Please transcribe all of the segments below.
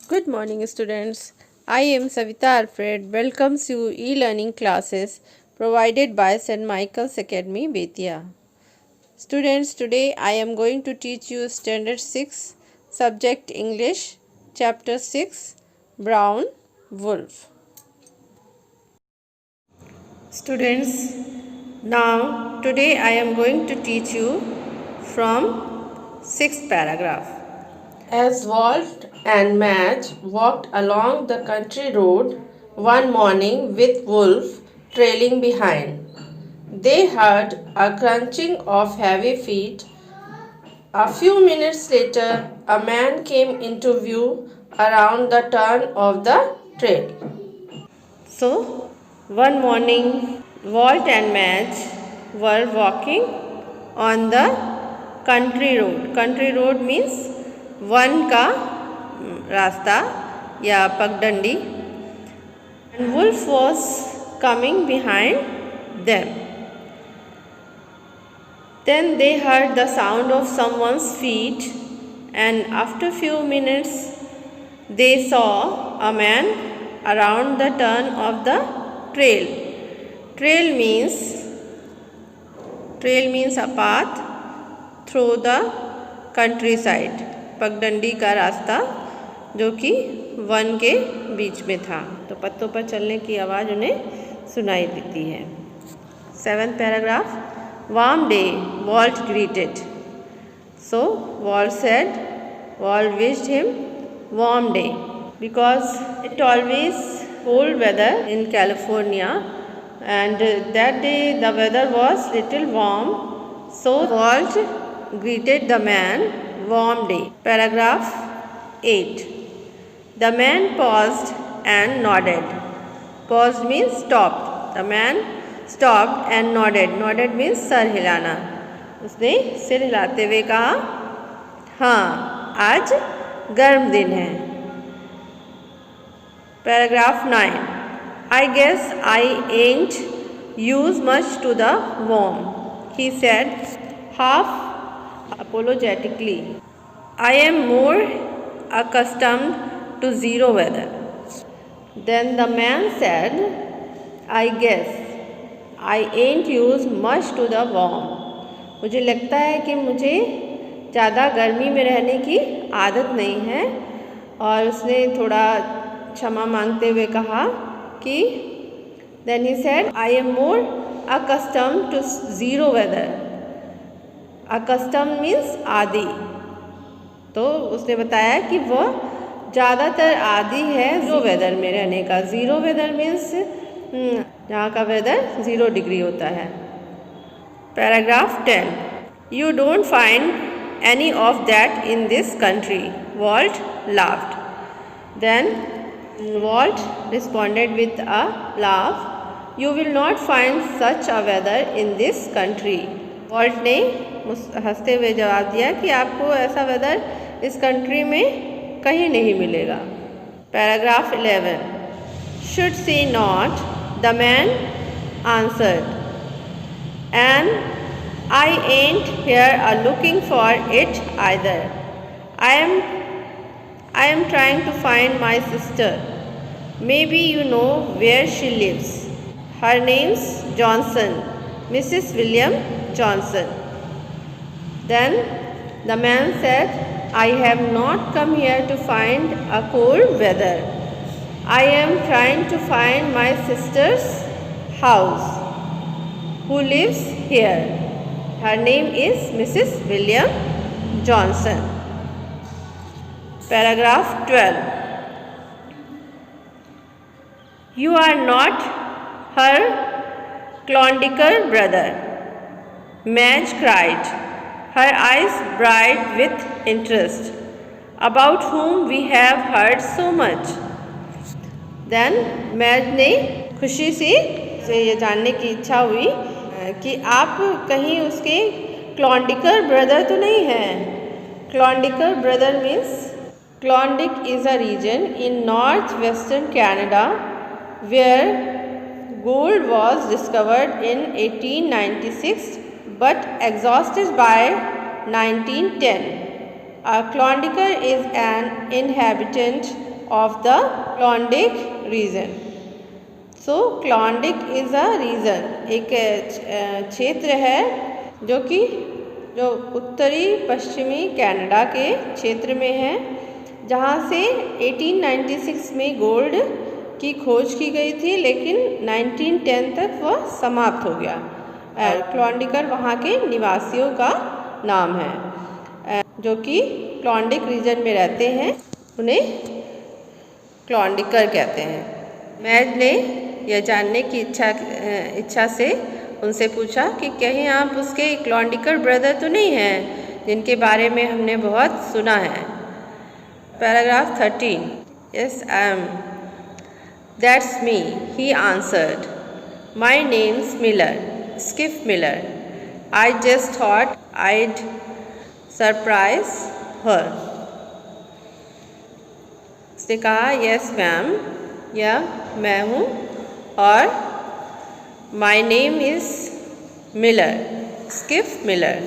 Good morning, students. I am Savita Alfred. Welcomes you e-learning classes provided by St. Michael's Academy, Betia. Students, today I am going to teach you Standard 6, Subject English, Chapter 6, Brown Wolf. Students, now today I am going to teach you from 6th paragraph. As Walt and Madge walked along the country road one morning with Wolf trailing behind, they heard a crunching of heavy feet. A few minutes later, a man came into view around the turn of the trail. So, one morning, Walt and Madge were walking on the country road. Country road means one का रास्ता या पगडंडी. And Wolf was coming behind them. Then they heard the sound of someone's feet, and after few minutes they saw a man around the turn of the trail. Trail means a path through the countryside. पगडंडी का रास्ता जो कि one के बीच में था, तो पत्तों पर चलने की आवाज़ उन्हें सुनाई देती है. 7th paragraph. Warm day, Walt greeted. So Walt wished him warm day because it always cold weather in California, and that day the weather was little warm. So Walt greeted the man, warm day. Paragraph 8. The man paused and nodded. Paused means stopped. The man stopped and nodded. Nodded means sir हिलाना. उसने सिर हिलाते हुए कहा, हाँ आज गर्म दिन है. Paragraph 9. I guess I ain't used much to the warm, he said half apologetically. I am more accustomed to zero weather. Then the man said, I guess I ain't used much to the warm. मुझे लगता है कि मुझे ज़्यादा गर्मी में रहने की आदत नहीं है. और उसने थोड़ा क्षमा मांगते हुए कहा कि then he said, I am more accustomed to zero weather. Accustomed means आदि. तो उसने बताया कि वह ज़्यादातर आदि है ज़ीरो वेदर में रहने का. ज़ीरो वेदर मीन्स जहाँ का वेदर 0 डिग्री होता है. Paragraph 10. You don't find any of that in this country. Walt laughed. Then Walt responded with a laugh. You will not find such a weather in this country. Walt ने हंसते हुए जवाब दिया कि आपको ऐसा वेदर इस कंट्री में कहीं नहीं मिलेगा. Paragraph 11. Should she not? The man answered. And I ain't here looking for it either. I am trying to find my sister. Maybe you know where she lives. Her name's Johnson, Mrs. William Johnson. Then the man said, I have not come here to find a cold weather. I am trying to find my sister's house, who lives here. Her name is Mrs. William Johnson. Paragraph 12. You are not her Clondiker brother, Madge cried, her eyes bright with interest, about whom we have heard so much. Then Madge ने खुशी से ये जानने की इच्छा हुई कि आप कहीं उसके क्लॉन्डिकर ब्रदर तो नहीं हैं. Klondiker brother means Klondike is a region in northwestern Canada where gold was discovered in 1896 but exhausted by 1910. A Klondiker is an inhabitant of the Klondike region. So Klondike is a region, एक क्षेत्र है जो उत्तरी पश्चिमी Canada के क्षेत्र में है, जहाँ से 1896 में गोल्ड की खोज की गई थी, लेकिन 1910 तक वह समाप्त हो गया। क्लॉन्डिकर वहाँ के निवासियों का नाम है, जो कि क्लॉन्डिक रीजन में रहते हैं, उन्हें क्लॉन्डिकर कहते हैं। मैज ने यह जानने की इच्छा से उनसे पूछा कि कहीं आप उसके क्लॉन्डिकर ब्रदर तो नहीं हैं जिनके बारे में हमने बहुत सुना है। Paragraph 13। Yes I am, that's me, he answered, my name's Miller, Skiff Miller, I just thought I'd surprise her. उसने कहा यस मैम, यह मैं हूँ, और my name is Miller, Skiff Miller,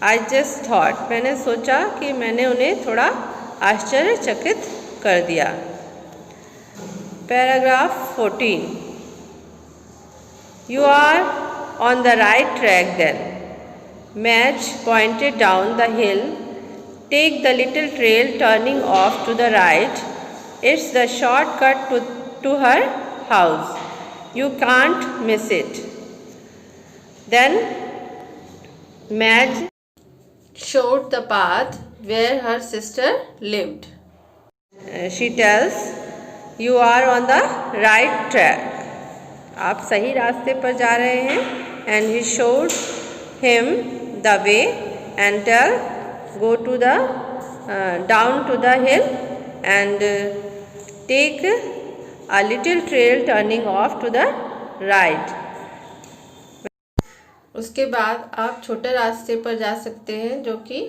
I just thought, मैंने सोचा कि मैंने उन्हें थोड़ा आश्चर्यचकित कर दिया। Paragraph 14। You are on the right track then, Madge pointed down the hill, take the little trail turning of to the right, it's the shortcut to her house, you can't miss it. Then Madge showed the path where her sister lived. She tells, you are on the right track, आप सही रास्ते पर जा रहे हैं, and he showed him the way and tell, go to the down to the hill and take a little trail turning off to the right. उसके बाद आप छोटे रास्ते पर जा सकते हैं जो कि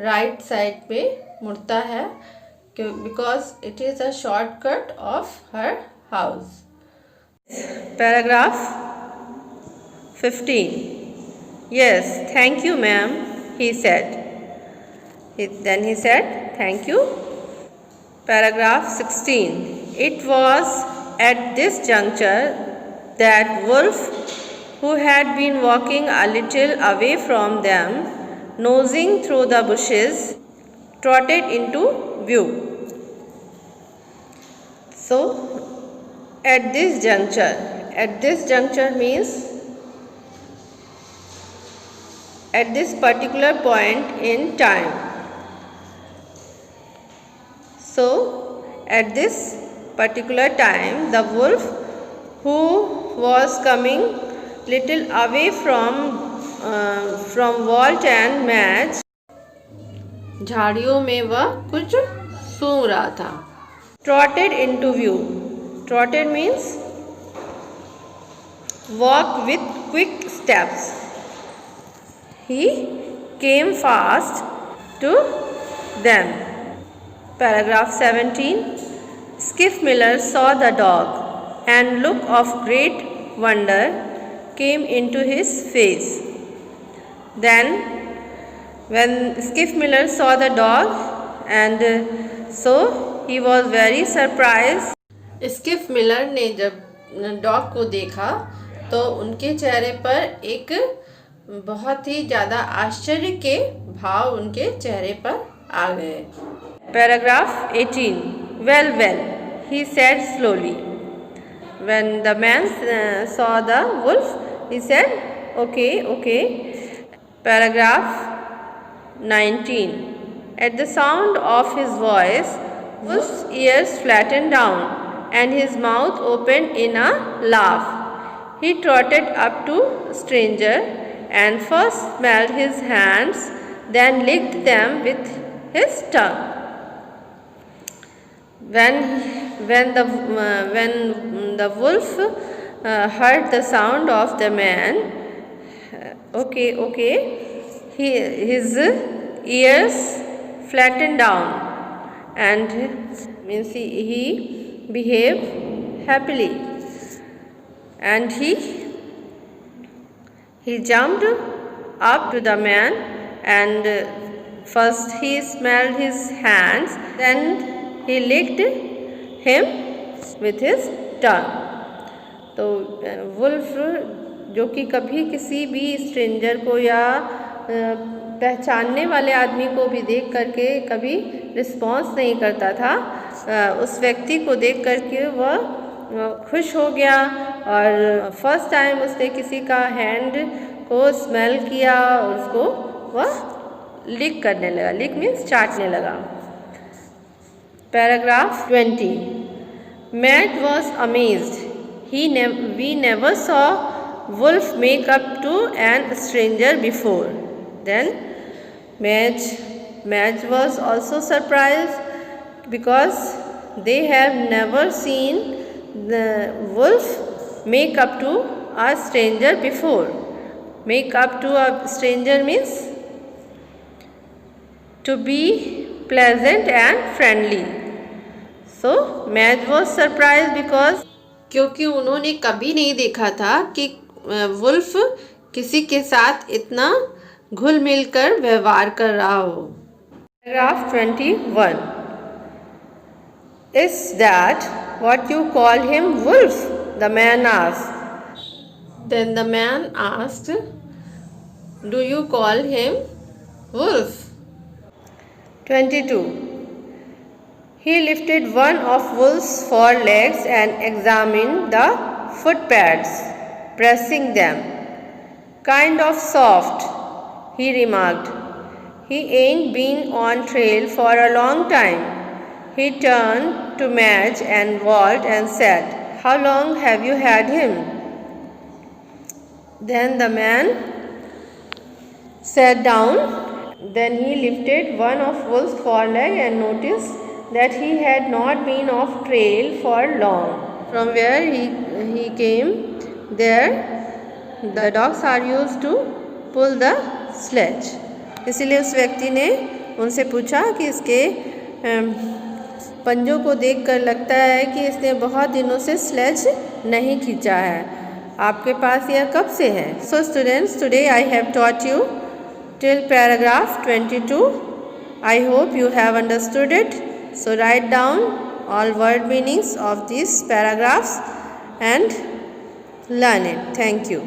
राइट साइड पे मुड़ता है, because it is a shortcut of her house. Paragraph 15। Yes thank you ma'am, he said, then he said thank you. Paragraph 16. It was at this juncture that Wolf, who had been walking a little away from them, nosing through the bushes, trotted into view. So, at this juncture means at this particular point in time. So, at this particular time, the wolf, who was coming little away from Walt and Madge, झाड़ियों में वह कुछ सूंघ रहा था। Trotted into view. Trotted means walk with quick steps. He came fast to them. Paragraph 17. Skiff Miller saw the dog, and look of great wonder came into his face. Then, when Skiff Miller saw the dog, and so he was very surprised. Skiff Miller ने जब dog को देखा तो उनके चेहरे पर एक बहुत ही ज़्यादा आश्चर्य के भाव उनके चेहरे पर आ गए। Paragraph 18. Well, well, he said slowly. When the man saw the wolf, he said, okay, okay. Paragraph 19. At the sound of his voice, Wolf's ears flattened down and his mouth opened in a laugh. He trotted up to stranger and first smelled his hands, then licked them with his tongue. When the wolf heard the sound of the man, okay, his ears flattened down and means he behaved happily, and he jumped up to the man and first he smelled his hands, then he licked him with his tongue. तो wolf जो कि कभी किसी भी stranger को या पहचानने वाले आदमी को भी देख करके कभी रिस्पॉन्स नहीं करता था, उस व्यक्ति को देख करके वह खुश हो गया और फर्स्ट टाइम उसने किसी का हैंड को स्मेल किया और उसको वह लिक करने लगा. लिक मीन्स चाटने लगा. Paragraph 20. Matt was amazed. We never saw wolf make up to an stranger before. Then Madge was also surprised because they have never seen the wolf make up to a stranger before. Make up to a stranger means to be pleasant and friendly. So Madge was surprised because क्योंकि उन्होंने कभी नहीं देखा था कि wolf किसी के साथ इतना घुल मिल कर व्यवहार कर रहा हो. Paragraph 21. Is that what you call him, wolf? The man asked. Then the man asked, do you call him wolf? 22. He lifted one of Wolf's forelegs and examined the footpads, pressing them. Kind of soft, he remarked. He ain't been on trail for a long time. He turned to Madge and Walt and said, how long have you had him? Then the man sat down. Then he lifted one of Wolf's foreleg and noticed that he had not been off trail for long. From where he came, there the dogs are used to pull the sledge. इसलिए उस व्यक्ति ने उनसे पूछा कि इसके पंजों को देखकर लगता है कि इसने बहुत दिनों से स्लेज नहीं खींचा है. आपके पास यह कब से है? So students, today I have taught you till paragraph 22. I hope you have understood it. So write down all word meanings of these paragraphs and learn it. Thank you.